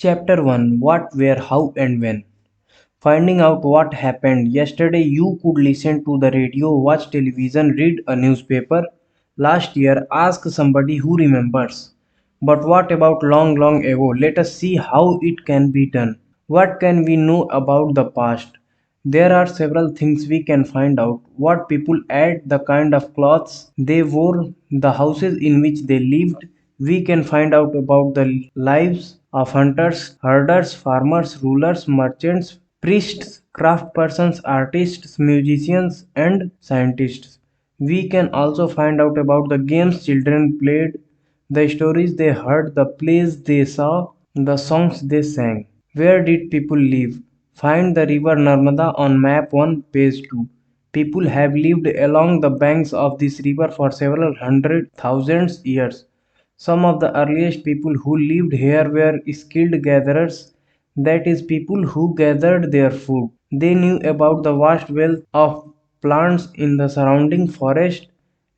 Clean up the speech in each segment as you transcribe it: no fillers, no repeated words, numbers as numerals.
Chapter 1: What, Where, How, and When. Finding out what happened. Yesterday, you could listen to the radio, watch television, read a newspaper. Last year, ask somebody who remembers. But what about long, long ago? Let us see how it can be done. What can we know about the past? There are several things we can find out. What people ate, the kind of clothes they wore, the houses in which they lived. We can find out about the lives of hunters, herders, farmers, rulers, merchants, priests, craftspersons, artists, musicians, and scientists. We can also find out about the games children played, the stories they heard, the plays they saw, the songs they sang. Where did people live? Find the river Narmada on map 1, page 2. People have lived along the banks of this river for several hundred thousands years. Some of the earliest people who lived here were skilled gatherers, that is, people who gathered their food. They knew about the vast wealth of plants in the surrounding forest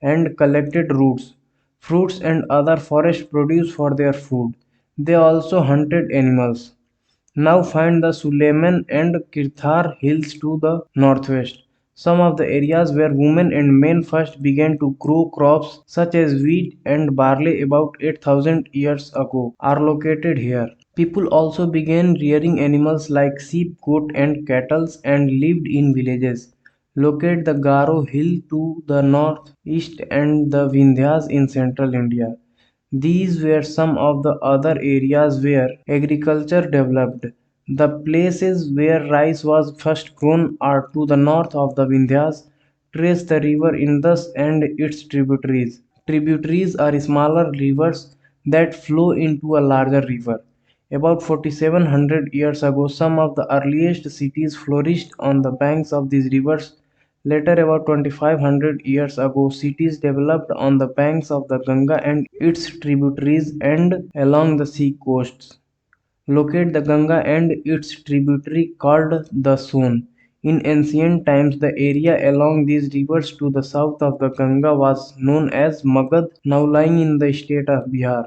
and collected roots, fruits, and other forest produce for their food. They also hunted animals. Now find the Suleiman and Kirthar hills to the northwest. Some of the areas where women and men first began to grow crops such as wheat and barley about 8,000 years ago are located here. People also began rearing animals like sheep, goat, and cattle and lived in villages. Locate the Garo hill to the northeast and the Vindhyas in central India. These were some of the other areas where agriculture developed. The places where rice was first grown are to the north of the Vindhyas. Trace the river Indus and its tributaries. Tributaries are smaller rivers that flow into a larger river. About 4700 years ago, some of the earliest cities flourished on the banks of these rivers. Later, about 2500 years ago, cities developed on the banks of the Ganga and its tributaries and along the sea coasts. Locate the Ganga and its tributary called the Son. In ancient times, the area along these rivers to the south of the Ganga was known as Magad, now lying in the state of Bihar.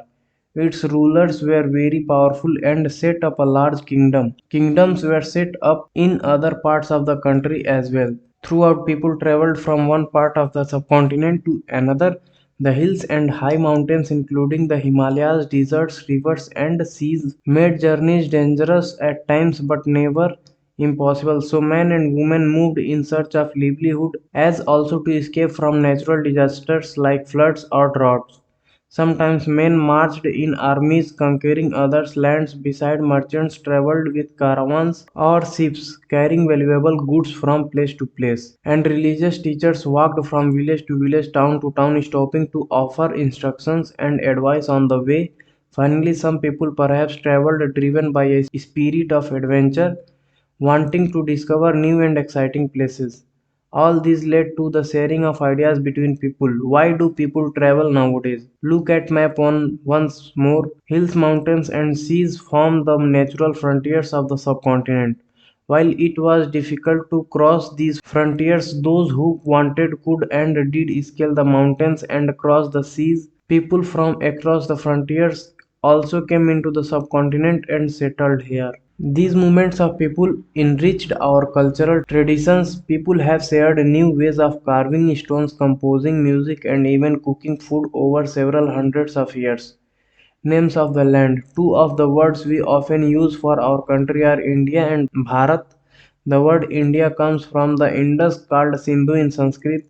Its rulers were very powerful and set up a large kingdom. Kingdoms were set up in other parts of the country as well. Throughout, people traveled from one part of the subcontinent to another. The hills and high mountains, including the Himalayas, deserts, rivers, and seas, made journeys dangerous at times but never impossible. So, men and women moved in search of livelihood as also to escape from natural disasters like floods or droughts. Sometimes men marched in armies conquering others' lands, beside merchants traveled with caravans or ships carrying valuable goods from place to place, and religious teachers walked from village to village, town to town, stopping to offer instructions and advice on the way. Finally, some people perhaps traveled driven by a spirit of adventure, wanting to discover new and exciting places. All this led to the sharing of ideas between people. Why do people travel nowadays? Look at map on once more. Hills, mountains, and seas form the natural frontiers of the subcontinent. While it was difficult to cross these frontiers, those who wanted could and did scale the mountains and cross the seas. People from across the frontiers also came into the subcontinent and settled here. These movements of people enriched our cultural traditions. People have shared new ways of carving stones, composing music, and even cooking food over several hundreds of years. Names of the land. Two of the words we often use for our country are India and Bharat. The word India comes from the Indus called Sindhu in Sanskrit.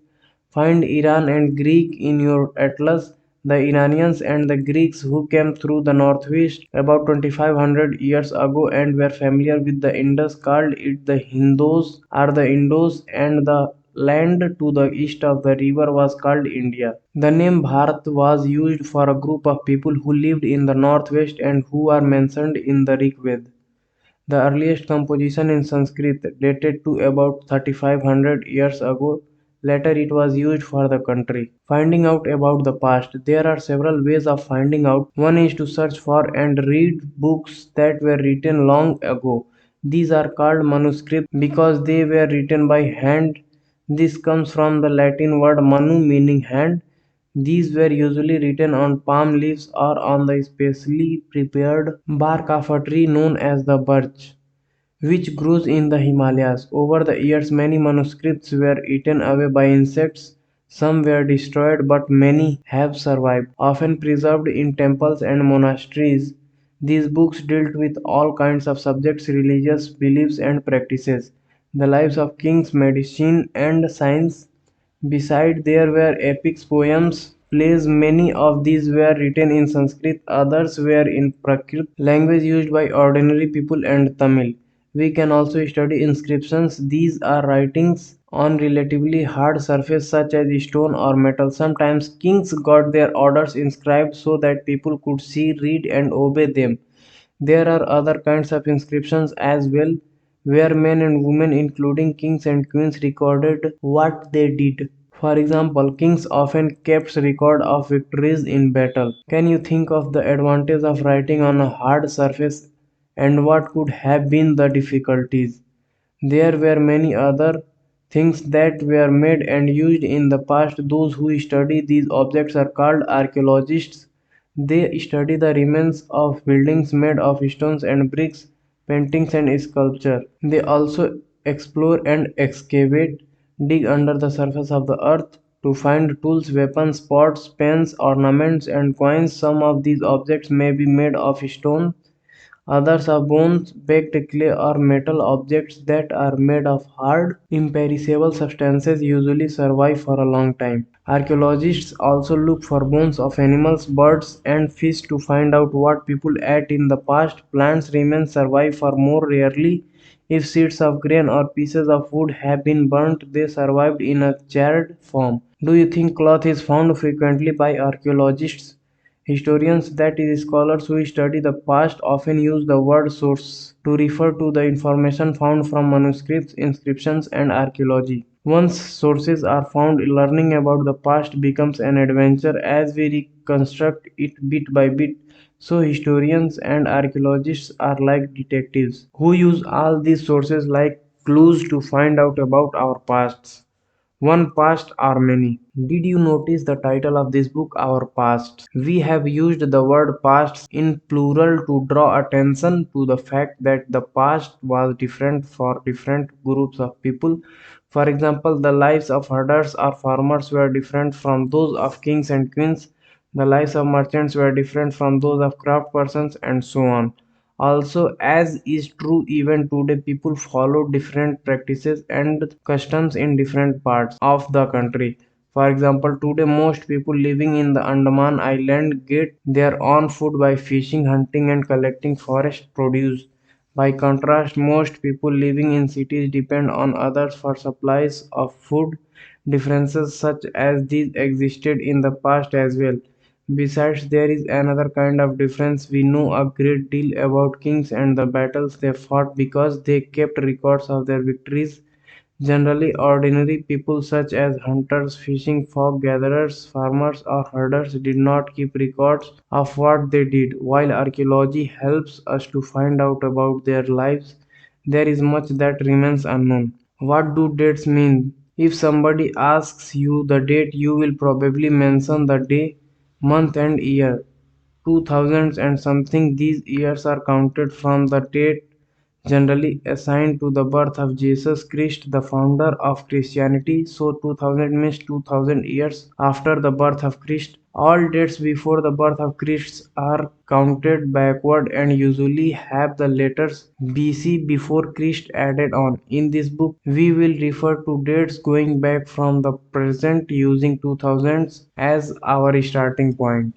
Find Iran and Greek in your atlas. The Iranians and the Greeks who came through the northwest about 2500 years ago and were familiar with the Indus called it the Hindus or the Indos, and the land to the east of the river was called India. The name Bharat was used for a group of people who lived in the northwest and who are mentioned in the Rig Veda. The earliest composition in Sanskrit dated to about 3500 years ago. Later it was used for the country. Finding out about the past. There are several ways of finding out. One is to search for and read books that were written long ago. These are called manuscripts because they were written by hand. This comes from the Latin word manu, meaning hand. These were usually written on palm leaves or on the specially prepared bark of a tree known as the birch, which grows in the Himalayas. Over the years, many manuscripts were eaten away by insects. Some were destroyed, but many have survived, often preserved in temples and monasteries. These books dealt with all kinds of subjects, religious beliefs, and practices, the lives of kings, medicine, and science. Besides, there were epic poems, plays. Many of these were written in Sanskrit, others were in Prakrit, language used by ordinary people, and Tamil. We can also study inscriptions. These are writings on relatively hard surface such as stone or metal. Sometimes kings got their orders inscribed so that people could see, read, and obey them. There are other kinds of inscriptions as well, where men and women, including kings and queens, recorded what they did. For example, kings often kept record of victories in battle. Can you think of the advantage of writing on a hard surface and what could have been the difficulties? There were many other things that were made and used in the past. Those who study these objects are called archaeologists. They study the remains of buildings made of stones and bricks, paintings and sculpture. They also explore and excavate, dig under the surface of the earth to find tools, weapons, pots, pens, ornaments, and coins. Some of these objects may be made of stone, others are bones, baked clay, or metal objects that are made of hard, imperishable substances usually survive for a long time. Archaeologists also look for bones of animals, birds, and fish to find out what people ate in the past. Plants remains survive for more rarely. If seeds of grain or pieces of wood have been burnt, they survived in a charred form. Do you think cloth is found frequently by archaeologists? Historians, that is, scholars who study the past, often use the word source to refer to the information found from manuscripts, inscriptions, and archaeology. Once sources are found, learning about the past becomes an adventure as we reconstruct it bit by bit. So, historians and archaeologists are like detectives who use all these sources like clues to find out about our pasts. One past or many. Did you notice the title of this book, Our Past? We have used the word past in plural to draw attention to the fact that the past was different for different groups of people. For example, the lives of herders or farmers were different from those of kings and queens. The lives of merchants were different from those of craft persons, and so on. Also, as is true even today, people follow different practices and customs in different parts of the country. For example, today most people living in the Andaman Island get their own food by fishing, hunting, and collecting forest produce. By contrast, most people living in cities depend on others for supplies of food. Differences such as these existed in the past as well. Besides, there is another kind of difference. We know a great deal about kings and the battles they fought because they kept records of their victories. Generally, ordinary people such as hunters, fishing folk, gatherers, farmers, or herders did not keep records of what they did. While archaeology helps us to find out about their lives, there is much that remains unknown. What do dates mean? If somebody asks you the date, you will probably mention the day, month, and year. 2000s and something. These years are counted from the date generally assigned to the birth of Jesus Christ, the founder of Christianity. So 2000 means 2000 years after the birth of Christ. All dates before the birth of Christ are counted backward and usually have the letters BC before Christ added on. In this book, we will refer to dates going back from the present using 2000s as our starting point.